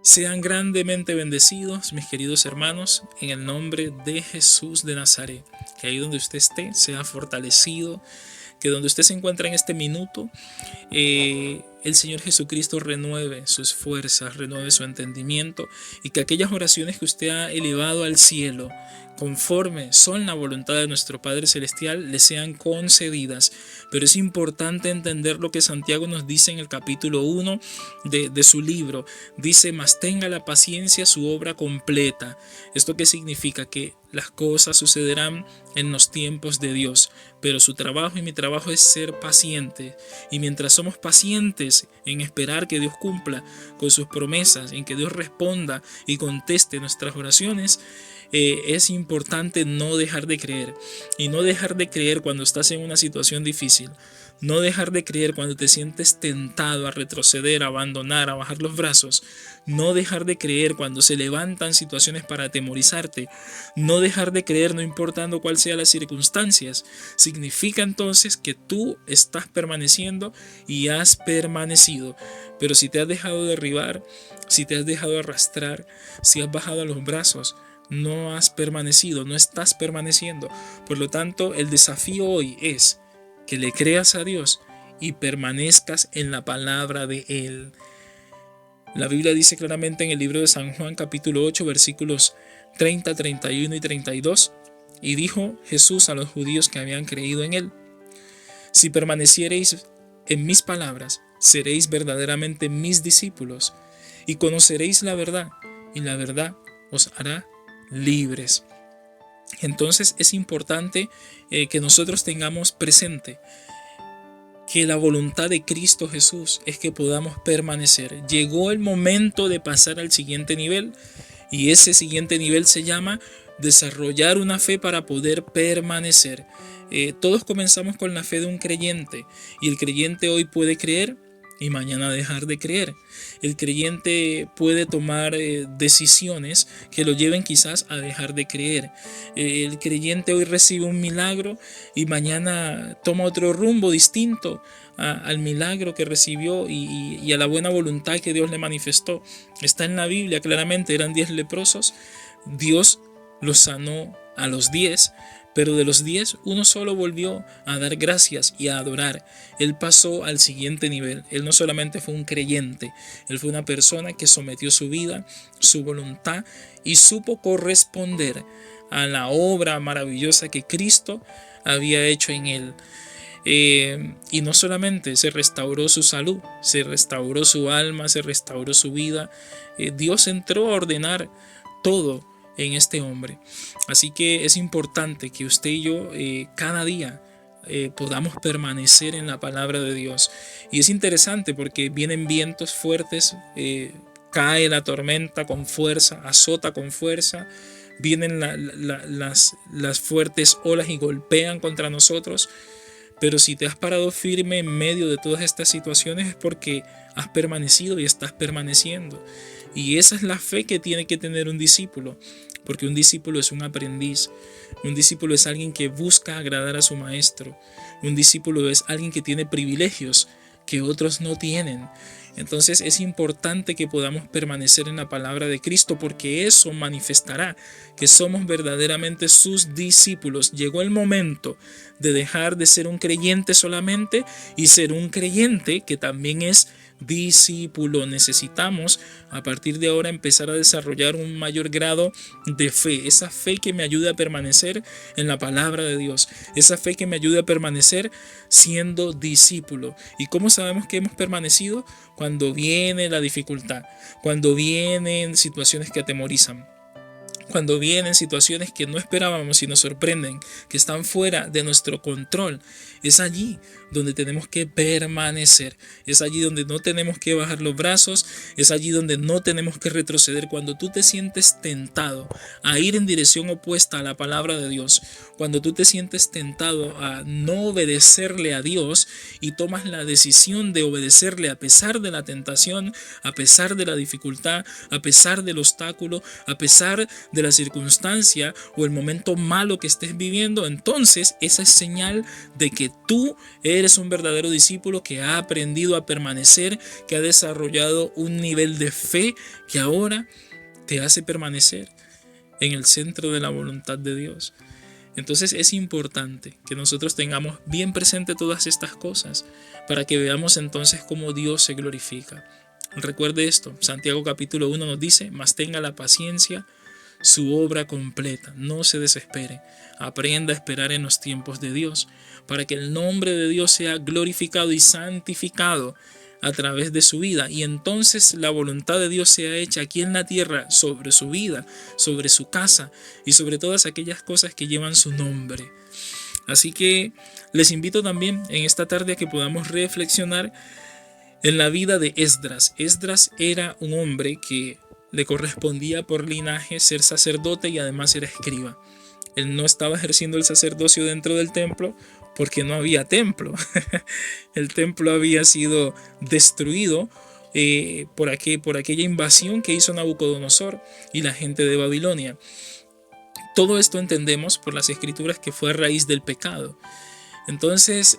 Sean grandemente bendecidos, mis queridos hermanos, en el nombre de Jesús de Nazaret. Que ahí donde usted esté sea fortalecido, que donde usted se encuentra en este minuto, el Señor Jesucristo renueve sus fuerzas, renueve su entendimiento, y que aquellas oraciones que usted ha elevado al cielo, conforme son la voluntad de nuestro Padre Celestial, le sean concedidas. Pero es importante entender lo que Santiago nos dice en el capítulo 1 de su libro. Dice: mas tenga la paciencia su obra completa. ¿Esto qué significa? Que las cosas sucederán en los tiempos de Dios, pero su trabajo y mi trabajo es ser paciente. Y mientras somos pacientes en esperar que Dios cumpla con sus promesas, en que Dios responda y conteste nuestras oraciones, es importante no dejar de creer. Y no dejar de creer cuando estás en una situación difícil. No dejar de creer cuando te sientes tentado a retroceder, a abandonar, a bajar los brazos. No dejar de creer cuando se levantan situaciones para atemorizarte. No dejar de creer no importando cuál sean las circunstancias. Significa entonces que tú estás permaneciendo y has permanecido. Pero si te has dejado derribar, si te has dejado arrastrar, si has bajado los brazos, no has permanecido, no estás permaneciendo. Por lo tanto, el desafío hoy es que le creas a Dios y permanezcas en la palabra de Él. La Biblia dice claramente en el libro de San Juan capítulo 8 versículos 30, 31 y 32: y dijo Jesús a los judíos que habían creído en Él: si permaneciereis en mis palabras, seréis verdaderamente mis discípulos y conoceréis la verdad, y la verdad os hará libres. Entonces es importante que nosotros tengamos presente que la voluntad de Cristo Jesús es que podamos permanecer. Llegó el momento de pasar al siguiente nivel, y ese siguiente nivel se llama desarrollar una fe para poder permanecer. Todos comenzamos con la fe de un creyente, y el creyente hoy puede creer y mañana dejar de creer. El creyente puede tomar decisiones que lo lleven quizás a dejar de creer. El creyente hoy recibe un milagro y mañana toma otro rumbo distinto al milagro que recibió y a la buena voluntad que Dios le manifestó. Está en la Biblia claramente, eran 10 leprosos. Dios los sanó a los 10, pero de los 10, uno solo volvió a dar gracias y a adorar. Él pasó al siguiente nivel. Él no solamente fue un creyente, él fue una persona que sometió su vida, su voluntad, y supo corresponder a la obra maravillosa que Cristo había hecho en él. Y no solamente se restauró su salud, se restauró su alma, se restauró su vida. Dios entró a ordenar todo en este hombre. Así que es importante que usted y yo cada día podamos permanecer en la palabra de Dios. Y es interesante porque vienen vientos fuertes, cae la tormenta con fuerza, azota con fuerza, vienen las fuertes olas y golpean contra nosotros. Pero si te has parado firme en medio de todas estas situaciones es porque has permanecido y estás permaneciendo. Y esa es la fe que tiene que tener un discípulo, porque un discípulo es un aprendiz. Un discípulo es alguien que busca agradar a su maestro. Un discípulo es alguien que tiene privilegios que otros no tienen. Entonces es importante que podamos permanecer en la palabra de Cristo, porque eso manifestará que somos verdaderamente sus discípulos. Llegó el momento de dejar de ser un creyente solamente y ser un creyente que también es discípulo. Necesitamos a partir de ahora empezar a desarrollar un mayor grado de fe, esa fe que me ayude a permanecer en la palabra de Dios, esa fe que me ayude a permanecer siendo discípulo. ¿Y cómo sabemos que hemos permanecido? Cuando viene la dificultad, cuando vienen situaciones que atemorizan, cuando vienen situaciones que no esperábamos y nos sorprenden, que están fuera de nuestro control. Es allí donde tenemos que permanecer, es allí donde no tenemos que bajar los brazos, es allí donde no tenemos que retroceder. Cuando tú te sientes tentado a ir en dirección opuesta a la palabra de Dios, cuando tú te sientes tentado a no obedecerle a Dios y tomas la decisión de obedecerle a pesar de la tentación, a pesar de la dificultad, a pesar del obstáculo, a pesar de de la circunstancia o el momento malo que estés viviendo, entonces esa es señal de que tú eres un verdadero discípulo que ha aprendido a permanecer, que ha desarrollado un nivel de fe que ahora te hace permanecer en el centro de la voluntad de Dios. Entonces es importante que nosotros tengamos bien presente todas estas cosas para que veamos entonces cómo Dios se glorifica. Recuerde esto, Santiago capítulo 1 nos dice: mas tenga la paciencia su obra completa, no se desespere, aprenda a esperar en los tiempos de Dios, para que el nombre de Dios sea glorificado y santificado a través de su vida, y entonces la voluntad de Dios sea hecha aquí en la tierra sobre su vida, sobre su casa y sobre todas aquellas cosas que llevan su nombre. Así que les invito también en esta tarde a que podamos reflexionar en la vida de Esdras. Esdras era un hombre que le correspondía por linaje ser sacerdote y además era escriba. Él no estaba ejerciendo el sacerdocio dentro del templo porque no había templo. El templo había sido destruido por aquella invasión que hizo Nabucodonosor y la gente de Babilonia. Todo esto entendemos por las escrituras que fue a raíz del pecado. Entonces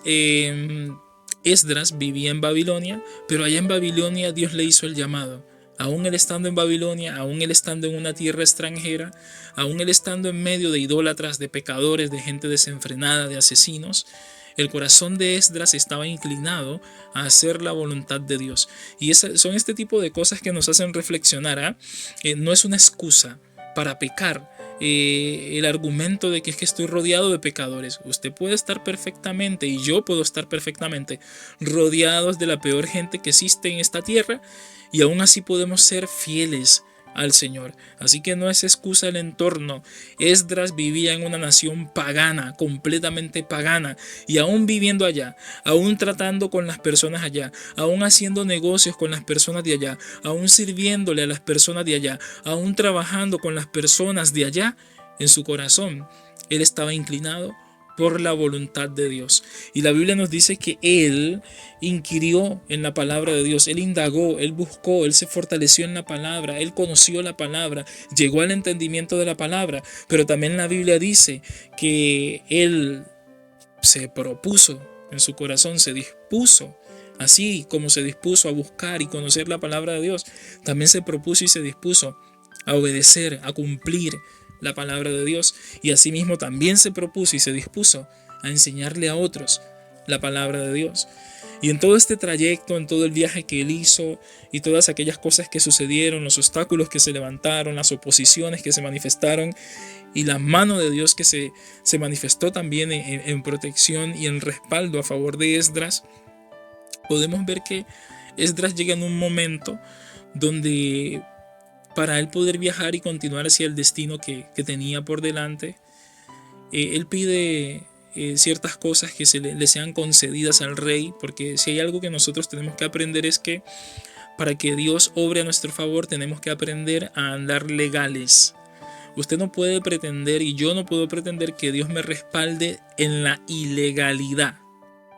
Esdras vivía en Babilonia, pero allá en Babilonia Dios le hizo el llamado. Aún él estando en Babilonia, aún él estando en una tierra extranjera, aún él estando en medio de idólatras, de pecadores, de gente desenfrenada, de asesinos, el corazón de Esdras estaba inclinado a hacer la voluntad de Dios. Y son este tipo de cosas que nos hacen reflexionar. No es una excusa para pecar. El argumento de que es que estoy rodeado de pecadores. Usted puede estar perfectamente, y yo puedo estar perfectamente, rodeados de la peor gente que existe en esta tierra, y aún así podemos ser fieles al Señor. Así que no es excusa el entorno. Esdras vivía en una nación pagana, completamente pagana, y aún viviendo allá, aún tratando con las personas allá, aún haciendo negocios con las personas de allá, aún sirviéndole a las personas de allá, aún trabajando con las personas de allá, en su corazón él estaba inclinado por la voluntad de Dios. Y la Biblia nos dice que él inquirió en la palabra de Dios, él indagó, él buscó, él se fortaleció en la palabra, él conoció la palabra, llegó al entendimiento de la palabra. Pero también la Biblia dice que él se propuso en su corazón, se dispuso, así como se dispuso a buscar y conocer la palabra de Dios, también se propuso y se dispuso a obedecer, a cumplir la palabra de Dios, y asimismo también se propuso y se dispuso a enseñarle a otros la palabra de Dios. Y en todo este trayecto, en todo el viaje que él hizo y todas aquellas cosas que sucedieron, los obstáculos que se levantaron, las oposiciones que se manifestaron y la mano de Dios que se manifestó también en protección y en respaldo a favor de Esdras, podemos ver que Esdras llega en un momento donde, para él poder viajar y continuar hacia el destino que tenía por delante, él pide ciertas cosas que le sean concedidas al rey, porque si hay algo que nosotros tenemos que aprender es que para que Dios obre a nuestro favor tenemos que aprender a andar legales. Usted no puede pretender, y yo no puedo pretender, que Dios me respalde en la ilegalidad.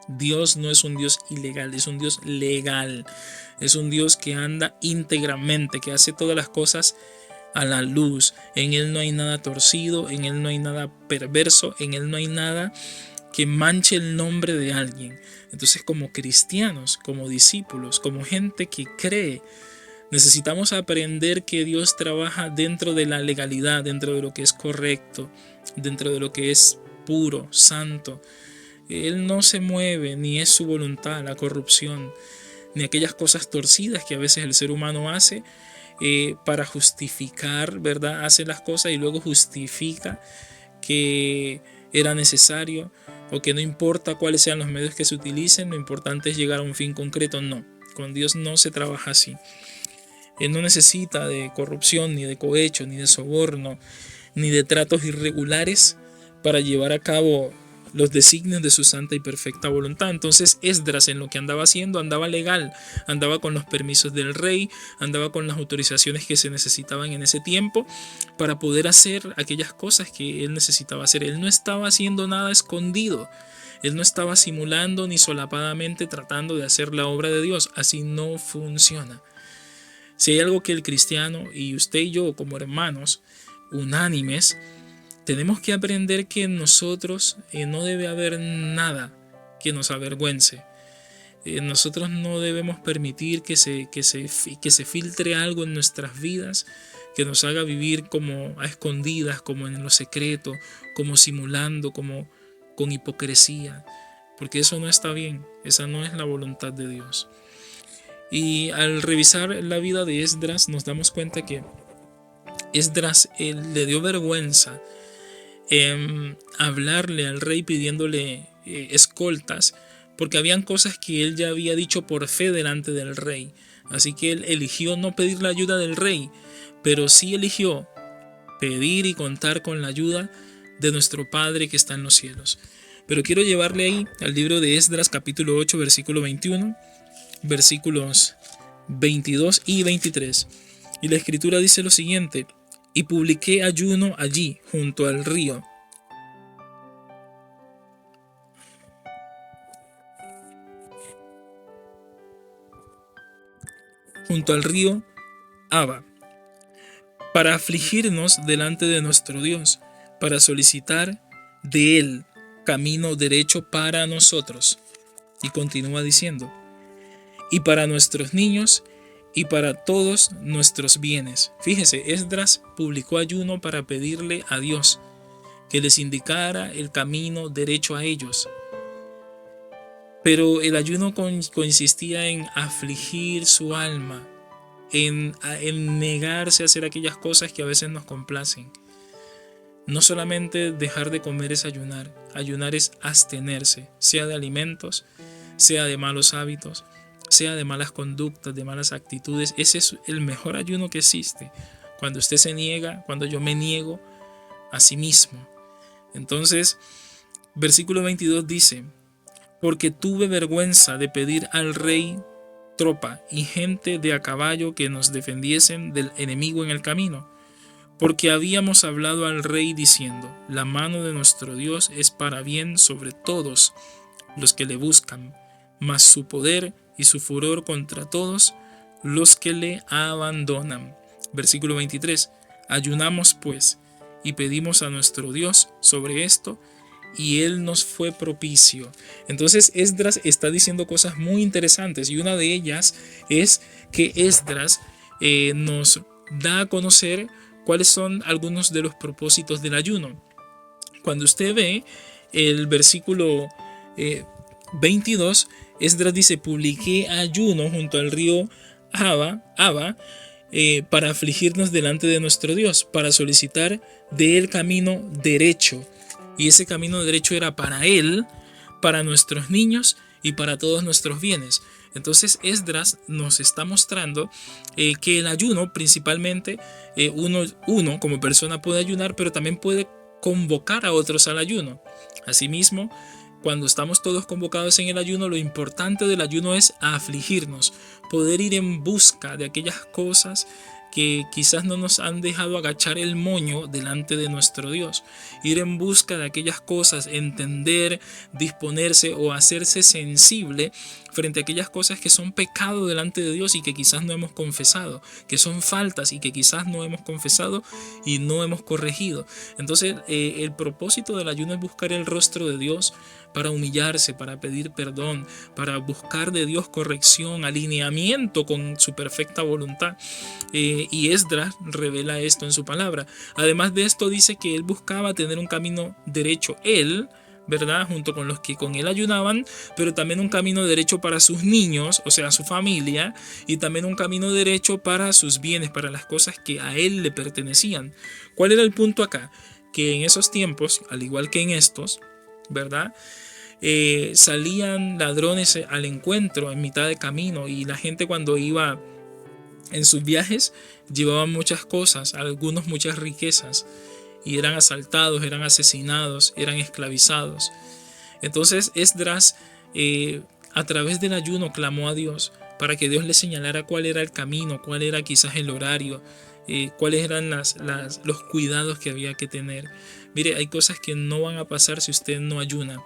Dios no es un Dios ilegal, es un Dios legal. Es un Dios que anda íntegramente, que hace todas las cosas a la luz. En Él no hay nada torcido, en Él no hay nada perverso, en Él no hay nada que manche el nombre de alguien. Entonces, como cristianos, como discípulos, como gente que cree, necesitamos aprender que Dios trabaja dentro de la legalidad, dentro de lo que es correcto, dentro de lo que es puro, santo. Él no se mueve, ni es su voluntad la corrupción, ni aquellas cosas torcidas que a veces el ser humano hace para justificar, ¿verdad? Hace las cosas y luego justifica que era necesario, o que no importa cuáles sean los medios que se utilicen, lo importante es llegar a un fin concreto. No, con Dios no se trabaja así. Él no necesita de corrupción, ni de cohecho, ni de soborno, ni de tratos irregulares para llevar a cabo los designios de su santa y perfecta voluntad. Entonces Esdras, en lo que andaba haciendo, andaba legal, andaba con los permisos del rey, andaba con las autorizaciones que se necesitaban en ese tiempo para poder hacer aquellas cosas que él necesitaba hacer. Él no estaba haciendo nada escondido, él no estaba simulando ni solapadamente tratando de hacer la obra de Dios. Así no funciona. Si hay algo que el cristiano, y usted y yo como hermanos, unánimes, tenemos que aprender que en nosotros no debe haber nada que nos avergüence. Nosotros no debemos permitir que se filtre algo en nuestras vidas que nos haga vivir como a escondidas, como en lo secreto, como simulando, como con hipocresía, porque eso no está bien, esa no es la voluntad de Dios. Y al revisar la vida de Esdras nos damos cuenta que Esdras le dio vergüenza hablarle al rey pidiéndole escoltas, porque habían cosas que él ya había dicho por fe delante del rey. Así que él eligió no pedir la ayuda del rey, pero sí eligió pedir y contar con la ayuda de nuestro Padre que está en los cielos. Pero quiero llevarle ahí al libro de Esdras capítulo 8 versículo 21, versículos 22 y 23. Y la escritura dice lo siguiente: y publiqué ayuno allí junto al río. Junto al río Aba, para afligirnos delante de nuestro Dios, para solicitar de Él camino derecho para nosotros. Y continúa diciendo: y para nuestros niños y para todos nuestros bienes. Fíjese, Esdras publicó ayuno para pedirle a Dios que les indicara el camino derecho a ellos. Pero el ayuno consistía en afligir su alma, en negarse a hacer aquellas cosas que a veces nos complacen. No solamente dejar de comer es ayunar, ayunar es abstenerse, sea de alimentos, sea de malos hábitos, sea de malas conductas, de malas actitudes. Ese es el mejor ayuno que existe, cuando usted se niega, cuando yo me niego a sí mismo. Entonces, versículo 22 dice: porque tuve vergüenza de pedir al rey tropa y gente de a caballo que nos defendiesen del enemigo en el camino, porque habíamos hablado al rey diciendo: la mano de nuestro Dios es para bien sobre todos los que le buscan, mas su poder y su furor contra todos los que le abandonan. Versículo 23. Ayunamos pues y pedimos a nuestro Dios sobre esto, y Él nos fue propicio. Entonces Esdras está diciendo cosas muy interesantes, y una de ellas es que Esdras nos da a conocer cuáles son algunos de los propósitos del ayuno. Cuando usted ve el versículo 22, Esdras dice: publiqué ayuno junto al río Aba, para afligirnos delante de nuestro Dios, para solicitar de Él camino derecho. Y ese camino derecho era para Él, para nuestros niños y para todos nuestros bienes. Entonces Esdras nos está mostrando que el ayuno principalmente, uno como persona puede ayunar, pero también puede convocar a otros al ayuno. Asimismo, cuando estamos todos convocados en el ayuno, lo importante del ayuno es afligirnos, poder ir en busca de aquellas cosas que quizás no nos han dejado agachar el moño delante de nuestro Dios. Ir en busca de aquellas cosas, entender, disponerse o hacerse sensible frente a aquellas cosas que son pecado delante de Dios y que quizás no hemos confesado, que son faltas y que quizás no hemos confesado y no hemos corregido. Entonces el propósito del ayuno es buscar el rostro de Dios, para humillarse, para pedir perdón, para buscar de Dios corrección, alineamiento con su perfecta voluntad. Y Esdras revela esto en su palabra. Además de esto, dice que él buscaba tener un camino derecho, él, ¿verdad?, junto con los que con él ayunaban, pero también un camino derecho para sus niños, o sea, su familia, y también un camino derecho para sus bienes, para las cosas que a él le pertenecían. ¿Cuál era el punto acá? Que en esos tiempos, al igual que en estos, ¿verdad?, salían ladrones al encuentro en mitad de camino, y la gente cuando iba en sus viajes llevaban muchas cosas, algunos muchas riquezas, y eran asaltados, eran asesinados, eran esclavizados. Entonces Esdras a través del ayuno clamó a Dios para que Dios le señalara cuál era el camino, cuál era quizás el horario, cuáles eran los cuidados que había que tener. Mire, hay cosas que no van a pasar si usted no ayuna.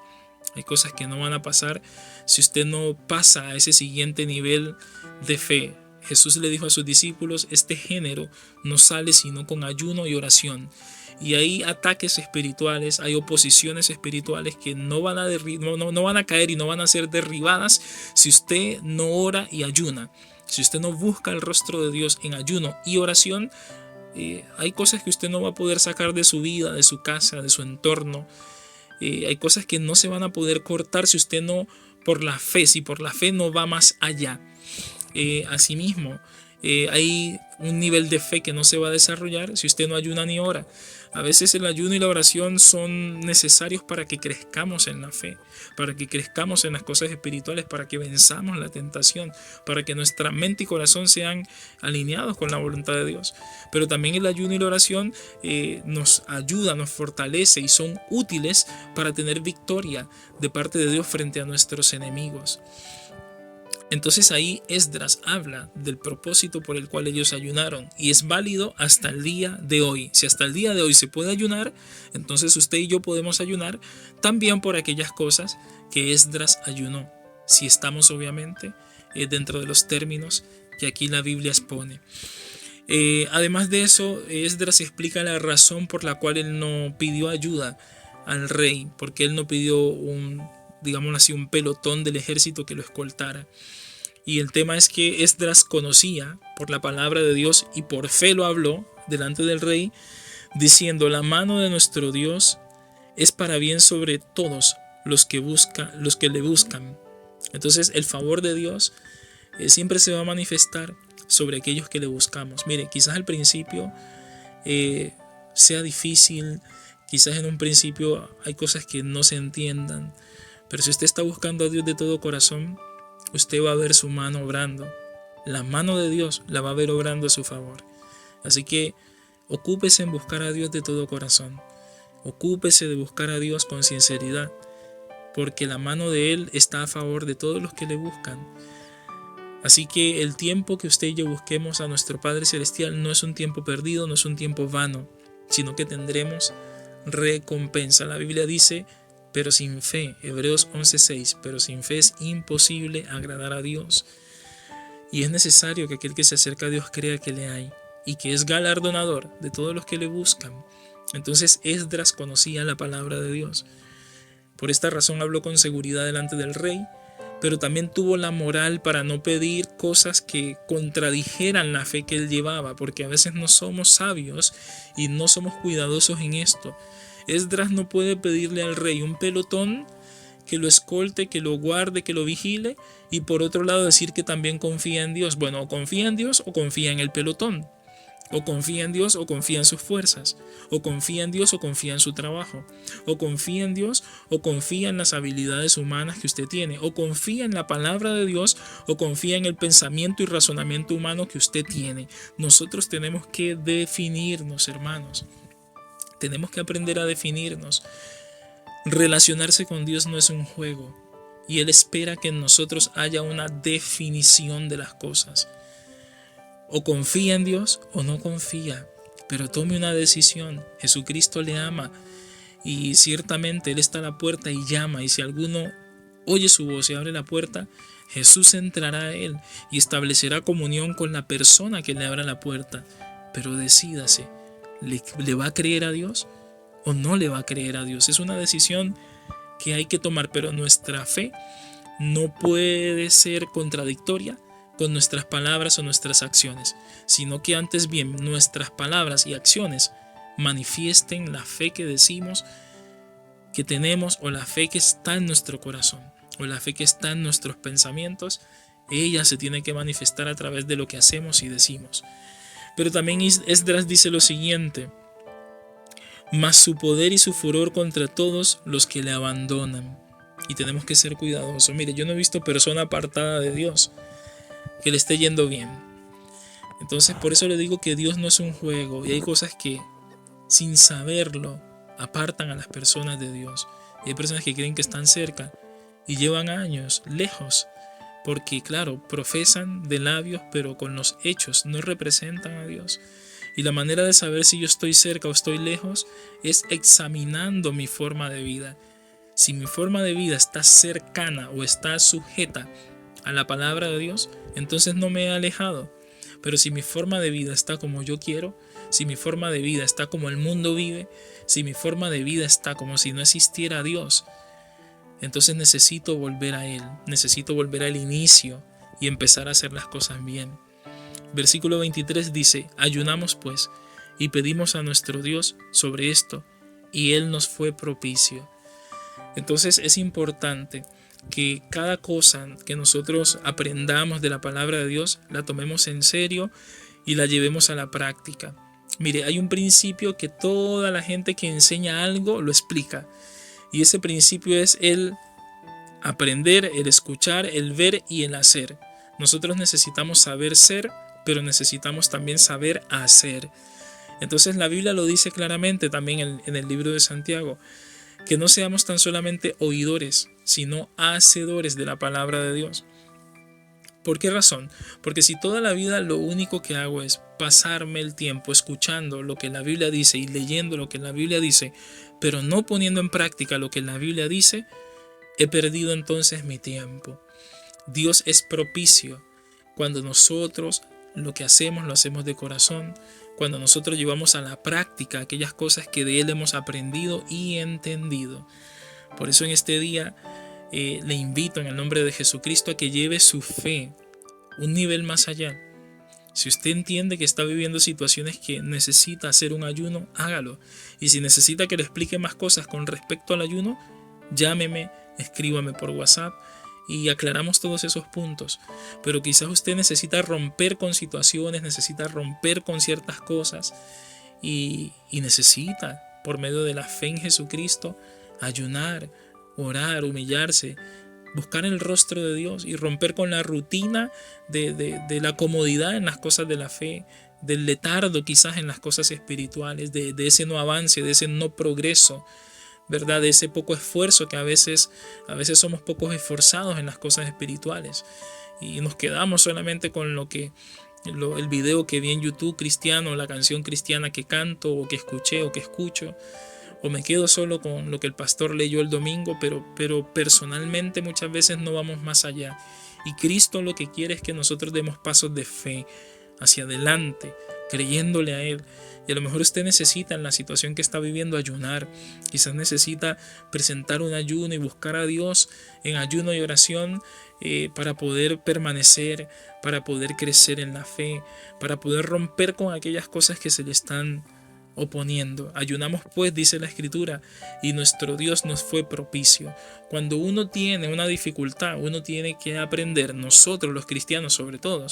Hay cosas que no van a pasar si usted no pasa a ese siguiente nivel de fe. Jesús le dijo a sus discípulos, este género no sale sino con ayuno y oración. Y hay ataques espirituales, hay oposiciones espirituales que no van a caer y no van a ser derribadas si usted no ora y ayuna. Si usted no busca el rostro de Dios en ayuno y oración, hay cosas que usted no va a poder sacar de su vida, de su casa, de su entorno. Hay cosas que no se van a poder cortar si usted no, por la fe, si por la fe no va más allá. Asimismo, hay un nivel de fe que no se va a desarrollar si usted no ayuna ni ora. A veces el ayuno y la oración son necesarios para que crezcamos en la fe, para que crezcamos en las cosas espirituales, para que venzamos la tentación, para que nuestra mente y corazón sean alineados con la voluntad de Dios. Pero también el ayuno y la oración nos ayuda, nos fortalece y son útiles para tener victoria de parte de Dios frente a nuestros enemigos. Entonces ahí Esdras habla del propósito por el cual ellos ayunaron y es válido hasta el día de hoy. Si hasta el día de hoy se puede ayunar, entonces usted y yo podemos ayunar también por aquellas cosas que Esdras ayunó, si estamos obviamente dentro de los términos que aquí la Biblia expone. Además de eso, Esdras explica la razón por la cual él no pidió ayuda al rey, porque él no pidió un pelotón del ejército que lo escoltara. Y el tema es que Esdras conocía por la palabra de Dios y por fe lo habló delante del rey, diciendo: la mano de nuestro Dios es para bien sobre todos los que le buscan. Entonces el favor de Dios siempre se va a manifestar sobre aquellos que le buscamos. Mire, quizás al principio sea difícil, quizás en un principio hay cosas que no se entiendan, pero si usted está buscando a Dios de todo corazón, usted va a ver su mano obrando. La mano de Dios la va a ver obrando a su favor. Así que ocúpese en buscar a Dios de todo corazón. Ocúpese de buscar a Dios con sinceridad, porque la mano de Él está a favor de todos los que le buscan. Así que el tiempo que usted y yo busquemos a nuestro Padre Celestial no es un tiempo perdido, no es un tiempo vano, sino que tendremos recompensa. La Biblia dice: pero sin fe, Hebreos 11:6, pero sin fe es imposible agradar a Dios. Y es necesario que aquel que se acerca a Dios crea que le hay y que es galardonador de todos los que le buscan. Entonces Esdras conocía la palabra de Dios. Por esta razón habló con seguridad delante del rey, pero también tuvo la moral para no pedir cosas que contradijeran la fe que él llevaba, porque a veces no somos sabios y no somos cuidadosos en esto. Esdras no puede pedirle al rey un pelotón que lo escolte, que lo guarde, que lo vigile, y por otro lado decir que también confía en Dios. Bueno, o confía en Dios o confía en el pelotón, o confía en Dios o confía en sus fuerzas, o confía en Dios o confía en su trabajo, o confía en Dios o confía en las habilidades humanas que usted tiene, o confía en la palabra de Dios o confía en el pensamiento y razonamiento humano que usted tiene. Nosotros tenemos que definirnos, hermanos. Tenemos que aprender a definirnos. Relacionarse con Dios no es un juego, y Él espera que en nosotros haya una definición de las cosas. O confía en Dios o no confía, pero tome una decisión. Jesucristo le ama y ciertamente Él está a la puerta y llama, y si alguno oye su voz y abre la puerta, Jesús entrará a él y establecerá comunión con la persona que le abra la puerta. Pero decídase, ¿le va a creer a Dios o no le va a creer a Dios? Es una decisión que hay que tomar, pero nuestra fe no puede ser contradictoria con nuestras palabras o nuestras acciones, sino que antes bien nuestras palabras y acciones manifiesten la fe que decimos que tenemos, o la fe que está en nuestro corazón, o la fe que está en nuestros pensamientos. Ella se tiene que manifestar a través de lo que hacemos y decimos. Pero también Esdras dice lo siguiente: mas su poder y su furor contra todos los que le abandonan. Y tenemos que ser cuidadosos. Mire, yo no he visto persona apartada de Dios que le esté yendo bien. Entonces por eso le digo que Dios no es un juego, y hay cosas que sin saberlo apartan a las personas de Dios. Y hay personas que creen que están cerca y llevan años lejos, porque claro, profesan de labios, pero con los hechos no representan a Dios. Y la manera de saber si yo estoy cerca o estoy lejos es examinando mi forma de vida. Si mi forma de vida está cercana o está sujeta a la palabra de Dios, entonces no me he alejado. Pero si mi forma de vida está como yo quiero, si mi forma de vida está como el mundo vive, si mi forma de vida está como si no existiera Dios, entonces necesito volver a Él, necesito volver al inicio y empezar a hacer las cosas bien. Versículo 23 dice: ayunamos pues y pedimos a nuestro Dios sobre esto, y Él nos fue propicio. Entonces es importante que cada cosa que nosotros aprendamos de la palabra de Dios la tomemos en serio y la llevemos a la práctica. Mire, hay un principio que toda la gente que enseña algo lo explica, y ese principio es el aprender, el escuchar, el ver y el hacer. Nosotros necesitamos saber ser, pero necesitamos también saber hacer. Entonces la Biblia lo dice claramente también en el libro de Santiago, que no seamos tan solamente oidores, sino hacedores de la palabra de Dios. ¿Por qué razón? Porque si toda la vida lo único que hago es pasarme el tiempo escuchando lo que la Biblia dice y leyendo lo que la Biblia dice, pero no poniendo en práctica lo que la Biblia dice, he perdido entonces mi tiempo. Dios es propicio cuando nosotros lo que hacemos lo hacemos de corazón, cuando nosotros llevamos a la práctica aquellas cosas que de Él hemos aprendido y entendido. Por eso en este día le invito en el nombre de Jesucristo a que lleve su fe un nivel más allá. Si usted entiende que está viviendo situaciones que necesita hacer un ayuno, hágalo. Y si necesita que le explique más cosas con respecto al ayuno, llámeme, escríbame por WhatsApp y aclaramos todos esos puntos. Pero quizás usted necesita romper con situaciones, necesita romper con ciertas cosas y necesita, por medio de la fe en Jesucristo, ayunar, orar, humillarse, buscar el rostro de Dios y romper con la rutina de la comodidad en las cosas de la fe, del letardo quizás en las cosas espirituales, de ese no avance, de ese no progreso, ¿verdad? De ese poco esfuerzo que a veces somos pocos esforzados en las cosas espirituales y nos quedamos solamente con el video que vi en YouTube cristiano, la canción cristiana que canto o que escuché o que escucho, o me quedo solo con lo que el pastor leyó el domingo, pero personalmente muchas veces no vamos más allá. Y Cristo lo que quiere es que nosotros demos pasos de fe hacia adelante, creyéndole a Él. Y a lo mejor usted necesita, en la situación que está viviendo, ayunar. Quizás necesita presentar un ayuno y buscar a Dios en ayuno y oración para poder permanecer, para poder crecer en la fe, para poder romper con aquellas cosas que se le están oponiendo. Ayunamos pues, dice la Escritura, y nuestro Dios nos fue propicio. Cuando uno tiene una dificultad, uno tiene que aprender, nosotros los cristianos sobre todo,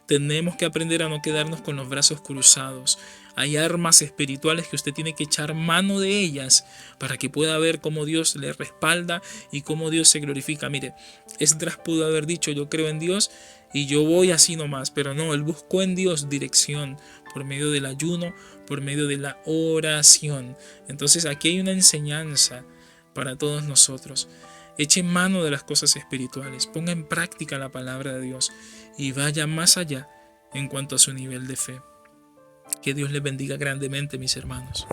tenemos que aprender a no quedarnos con los brazos cruzados. Hay armas espirituales que usted tiene que echar mano de ellas para que pueda ver cómo Dios le respalda y cómo Dios se glorifica. Mire, Esdras pudo haber dicho: yo creo en Dios y yo voy así nomás, pero no, él buscó en Dios dirección por medio del ayuno, por medio de la oración. Entonces aquí hay una enseñanza para todos nosotros. Eche mano de las cosas espirituales, ponga en práctica la palabra de Dios y vaya más allá en cuanto a su nivel de fe. Que Dios les bendiga grandemente, mis hermanos.